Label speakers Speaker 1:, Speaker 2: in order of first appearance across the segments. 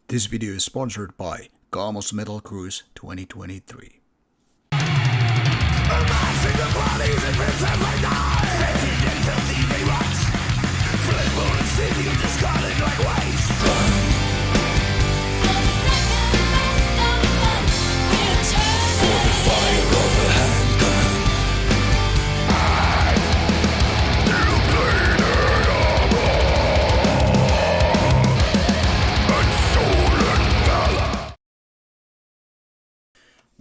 Speaker 1: This video is sponsored by Kaamos Metal Cruise 2023.
Speaker 2: Amassing the bodies and pits as they die, sentient and filthy they rot. Flammable and singing, discarded like waste. For the fire of the handgun, you played it all wrong. And soul and valor.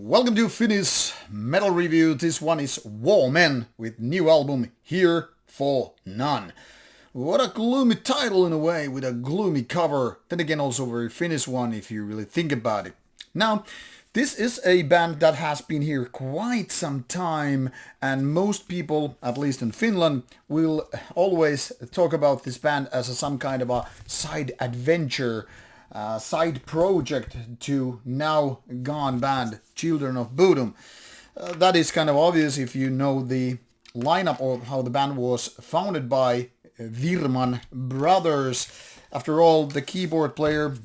Speaker 1: Welcome to Finnish Metal Review. This one is Warmen with new album Here for None. What a gloomy title in a way, with a gloomy cover. Then again, also a very Finnish one if you really think about it. Now, this is a band that has been here quite some time, and most people, at least in Finland, will always talk about this band as some kind of a side adventure, side project to now gone band Children of Bodom. That is kind of obvious if you know the lineup or how the band was founded by Warmen brothers. After all, the keyboard player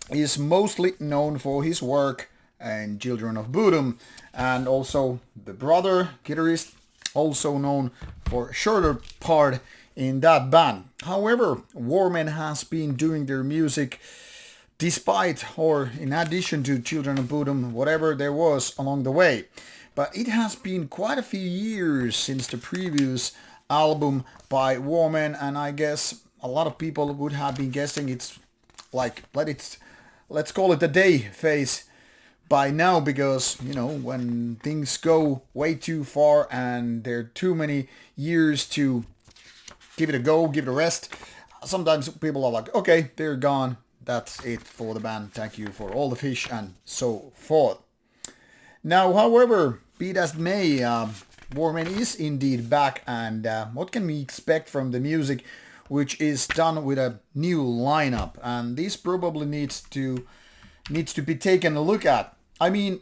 Speaker 1: is mostly known for his work in Children of Bodom, and also the brother guitarist, also known for a shorter part in that band. However, Warmen has been doing their music despite or in addition to Children of Bodom, whatever there was along the way. But it has been quite a few years since the previous album by Warmen, and I guess a lot of people would have been guessing it's like, let's call it the day phase by now, because, you know, when things go way too far and there are too many years to give it a go, give it a rest, sometimes people are like, okay, they're gone, that's it for the band, thank you for all the fish, and so forth. Now, however, be it as may, Warmen is indeed back, and what can we expect from the music, which is done with a new lineup? And this probably needs to be taken a look at. I mean,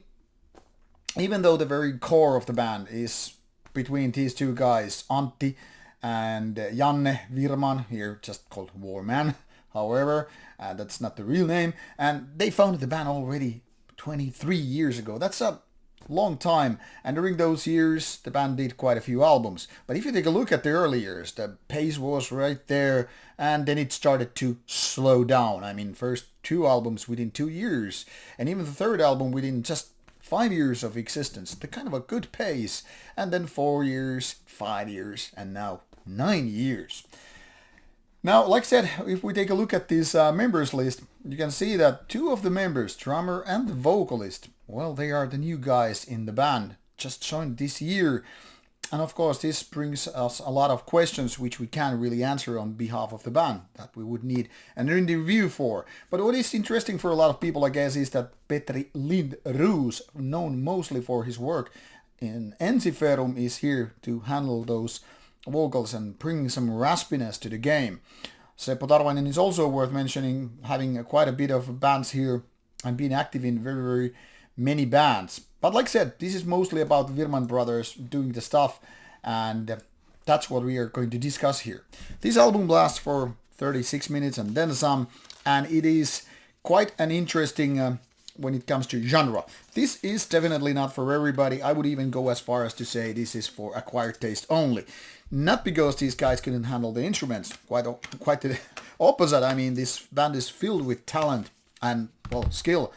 Speaker 1: even though the very core of the band is between these two guys, Antti and Janne Warmen, here just called Warmen, however, that's not the real name, and they founded the band already 23 years ago. That's a long time, and during those years the band did quite a few albums. But if you take a look at the early years, the pace was right there, and then it started to slow down. I mean, first two albums within 2 years, and even the third album within just 5 years of existence. The kind of a good pace, and then 4 years, 5 years, and now 9 years. Now, like I said, if we take a look at this members list, you can see that two of the members, drummer and the vocalist, well, they are the new guys in the band, just joined this year. And of course, this brings us a lot of questions which we can't really answer on behalf of the band, that we would need an interview for. But what is interesting for a lot of people, I guess, is that Petri Lindroos, known mostly for his work in Ensiferum, is here to handle those vocals and bring some raspiness to the game. Seppo Tarvainen is also worth mentioning, having quite a bit of bands here and being active in very, very many bands. But like I said, this is mostly about the Warmen brothers doing the stuff, and that's what we are going to discuss here. This album lasts for 36 minutes and then some, and it is quite an interesting when it comes to genre. This is definitely not for everybody. I would even go as far as to say this is for acquired taste only. Not because these guys couldn't handle the instruments, quite the opposite. I mean, this band is filled with talent and, well, skill.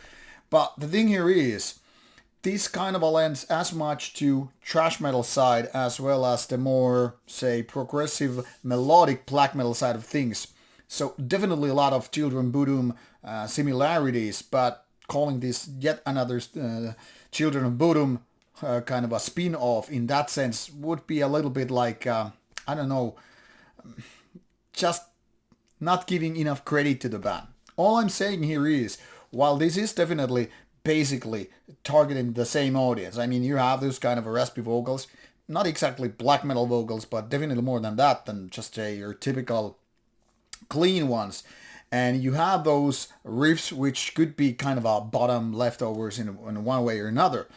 Speaker 1: But the thing here is, this kind of lends as much to thrash metal side as well as the more, say, progressive melodic black metal side of things. So definitely a lot of Children of Bodom similarities, but calling this yet another Children of Bodom kind of a spin-off in that sense would be a little bit like, I don't know, just not giving enough credit to the band. All I'm saying here is, while this is definitely basically targeting the same audience, I mean, you have those kind of raspy vocals, not exactly black metal vocals, but definitely more than that, than just your typical clean ones. And you have those riffs which could be kind of a bottom leftovers in one way or another.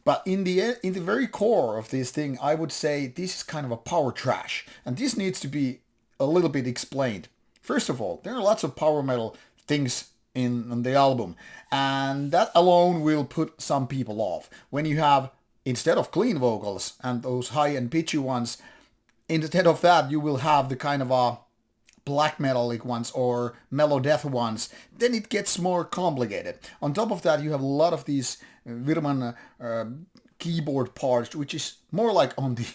Speaker 1: But in the very core of this thing, I would say this is kind of a power trash. And this needs to be a little bit explained. First of all, there are lots of power metal things on the album. And that alone will put some people off. When you have, instead of clean vocals and those high and pitchy ones, instead of that you will have the kind of a black metallic ones or melodeath ones, then it gets more complicated. On top of that, you have a lot of these Warmen keyboard parts, which is more like on the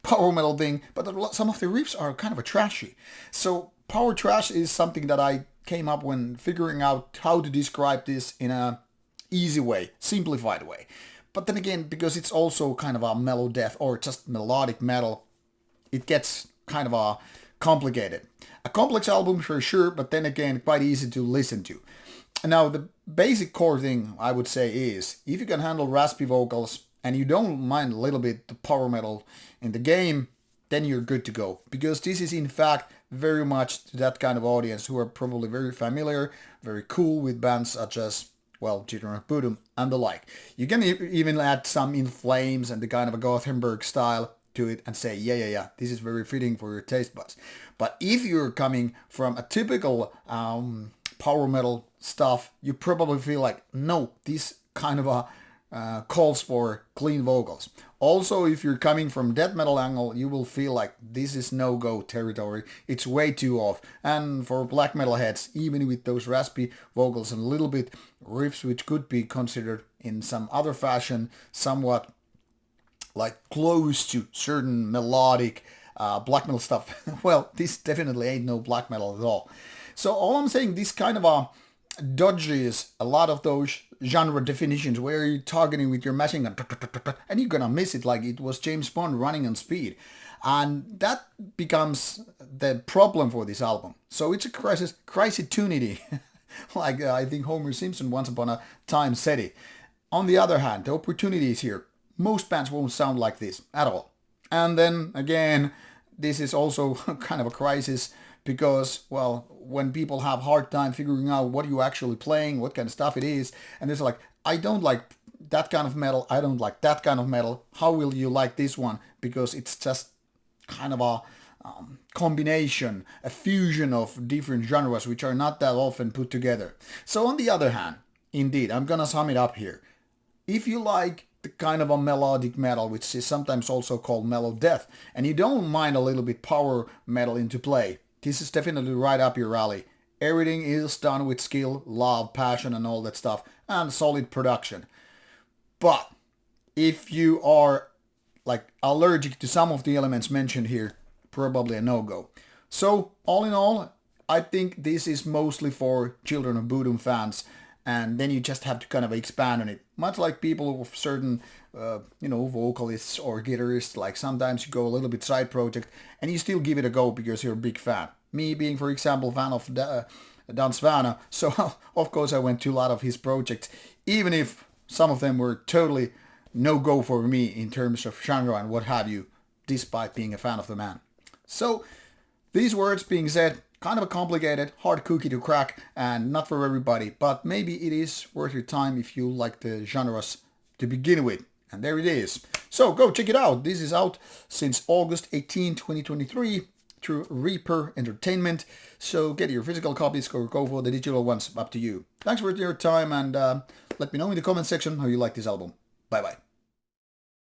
Speaker 1: power metal thing, but some of the riffs are kind of a trashy. So power trash is something that I came up when figuring out how to describe this in a easy way, simplified way. But then again, because it's also kind of a melodeath or just melodic metal, it gets kind of a complicated. A complex album for sure, but then again, quite easy to listen to. Now, the basic core thing I would say is, if you can handle raspy vocals and you don't mind a little bit the power metal in the game, then you're good to go. Because this is in fact very much to that kind of audience who are probably very familiar, very cool with bands such as, well, Children of Bodom and the like. You can even add some In Flames and the kind of a Gothenburg style to it and say, yeah, this is very fitting for your taste buds. But if you're coming from a typical power metal stuff, you probably feel like, no, this kind of a calls for clean vocals. Also, if you're coming from death metal angle, you will feel like this is no-go territory. It's way too off. And for black metal heads, even with those raspy vocals and a little bit riffs which could be considered in some other fashion somewhat like close to certain melodic black metal stuff, well, this definitely ain't no black metal at all. So all I'm saying, this kind of dodges a lot of those genre definitions where you're targeting with your machine gun and you're gonna miss it like it was James Bond running on speed. And that becomes the problem for this album. So it's a crisis-tunity, like I think Homer Simpson once upon a time said it. On the other hand, the opportunity is here. Most bands won't sound like this at all. And then again, this is also kind of a crisis because, well, when people have hard time figuring out what you're actually playing, what kind of stuff it is, and it's like, I don't like that kind of metal, I don't like that kind of metal, how will you like this one? Because it's just kind of a combination, a fusion of different genres which are not that often put together. So on the other hand, indeed, I'm gonna sum it up here. If you like the kind of a melodic metal, which is sometimes also called melodeath, and you don't mind a little bit power metal into play, this is definitely right up your alley. Everything is done with skill, love, passion and all that stuff, and solid production. But if you are like allergic to some of the elements mentioned here, probably a no-go. So all in all, I think this is mostly for Children of Bodom fans, and then you just have to kind of expand on it. Much like people with certain, vocalists or guitarists, like sometimes you go a little bit side project and you still give it a go because you're a big fan. Me being, for example, fan of Dan Svana, so of course I went to a lot of his projects, even if some of them were totally no-go for me in terms of genre and what have you, despite being a fan of the man. So, these words being said, kind of a complicated, hard cookie to crack and not for everybody, but maybe it is worth your time if you like the genres to begin with. And there it is. So go check it out. This is out since August 18, 2023 through Reaper Entertainment. So get your physical copies or go for the digital ones, up to you. Thanks for your time and let me know in the comment section how you like this album. Bye bye.